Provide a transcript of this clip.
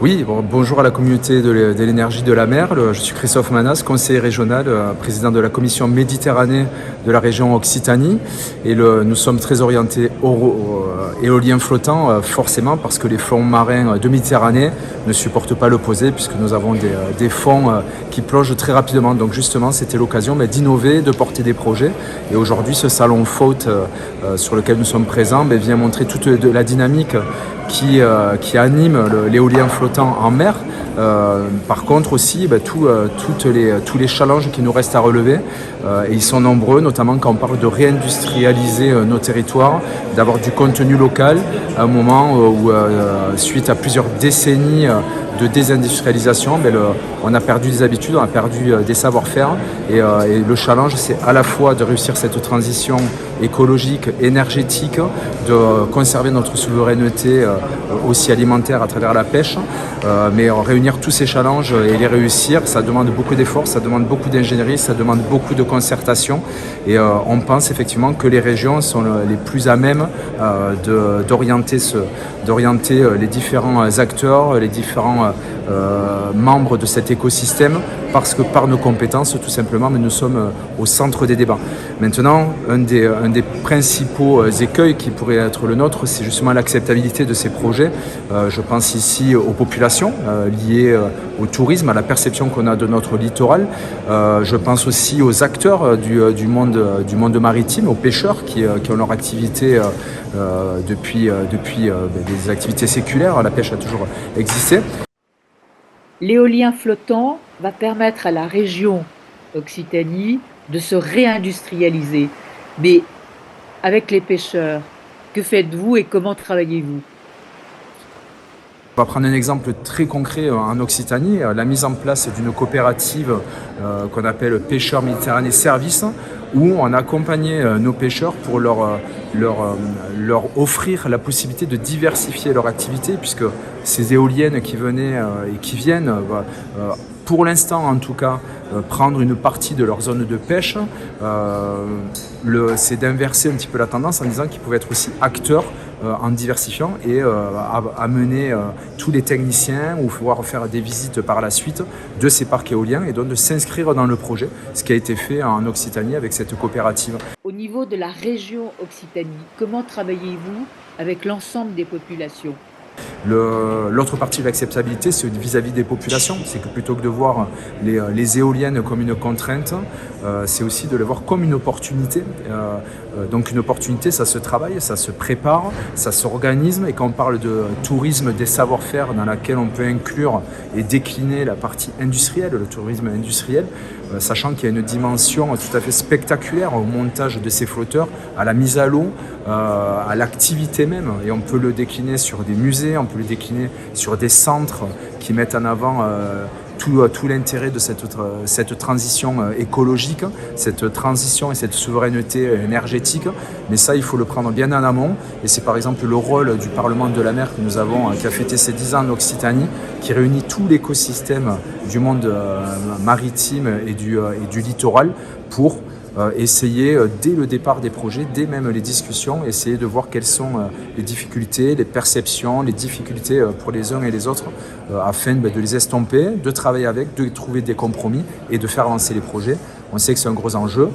Oui, bonjour à la communauté de l'énergie de la mer. Je suis Christophe Manas, conseiller régional, président de la commission Méditerranée de la région Occitanie. Et nous sommes très orientés éolien flottant, forcément, parce que les fonds marins de Méditerranée ne supportent pas l'opposé, puisque nous avons des fonds qui plongent très rapidement. Donc justement, c'était l'occasion d'innover, de porter des projets. Et aujourd'hui, ce salon Faute sur lequel nous sommes présents vient montrer toute la dynamique qui anime l'éolien flottant en mer. Par contre aussi, tous les challenges qui nous restent à relever, et ils sont nombreux, notamment quand on parle de réindustrialiser nos territoires, d'avoir du contenu local, à un moment où, suite à plusieurs décennies de désindustrialisation, on a perdu des habitudes, on a perdu des savoir-faire, et le challenge, c'est à la fois de réussir cette transition écologique, énergétique, de conserver notre souveraineté aussi alimentaire à travers la pêche, mais réunir tous ces challenges et les réussir, ça demande beaucoup d'efforts, ça demande beaucoup d'ingénierie, ça demande beaucoup de concertation, et on pense effectivement que les régions sont les plus à même d'orienter les différents acteurs, les différents membres de cet écosystème, parce que par nos compétences, tout simplement, mais nous sommes au centre des débats. Maintenant, un des principaux écueils qui pourrait être le nôtre, c'est justement l'acceptabilité de ces projets. Je pense ici aux populations liées au tourisme, à la perception qu'on a de notre littoral. Je pense aussi aux acteurs du monde maritime, aux pêcheurs qui ont leur activité depuis des activités séculaires. La pêche a toujours existé. L'éolien flottant va permettre à la région Occitanie de se réindustrialiser. Mais avec les pêcheurs, que faites-vous et comment travaillez-vous? On va prendre un exemple très concret en Occitanie, la mise en place d'une coopérative qu'on appelle Pêcheurs Méditerranée Service, où on accompagnait nos pêcheurs pour leur offrir la possibilité de diversifier leur activité, puisque ces éoliennes qui venaient et qui viennent, pour l'instant en tout cas, prendre une partie de leur zone de pêche, c'est d'inverser un petit peu la tendance en disant qu'ils pouvaient être aussi acteurs en diversifiant et amener tous les techniciens ou pouvoir faire des visites par la suite de ces parcs éoliens et donc de s'inscrire dans le projet, ce qui a été fait en Occitanie avec cette coopérative. Au niveau de la région Occitanie, comment travaillez-vous avec l'ensemble des populations? L'autre partie de l'acceptabilité, c'est vis-à-vis des populations. C'est que plutôt que de voir les éoliennes comme une contrainte, c'est aussi de les voir comme une opportunité. Donc une opportunité, ça se travaille, ça se prépare, ça s'organise. Et quand on parle de tourisme des savoir-faire dans laquelle on peut inclure et décliner la partie industrielle, le tourisme industriel, sachant qu'il y a une dimension tout à fait spectaculaire au montage de ces flotteurs, à la mise à l'eau, à l'activité même. Et on peut le décliner sur des musées, on peut le décliner sur des centres qui mettent en avant tout l'intérêt de cette transition écologique, cette transition et cette souveraineté énergétique. Mais ça, il faut le prendre bien en amont. Et c'est par exemple le rôle du Parlement de la mer que nous avons, qui a fêté ses 10 ans en Occitanie, qui réunit tout l'écosystème du monde maritime et du littoral pour essayer dès le départ des projets, dès même les discussions, essayer de voir quelles sont les difficultés, les perceptions, les difficultés pour les uns et les autres, afin de les estomper, de travailler avec, de trouver des compromis et de faire avancer les projets. On sait que c'est un gros enjeu.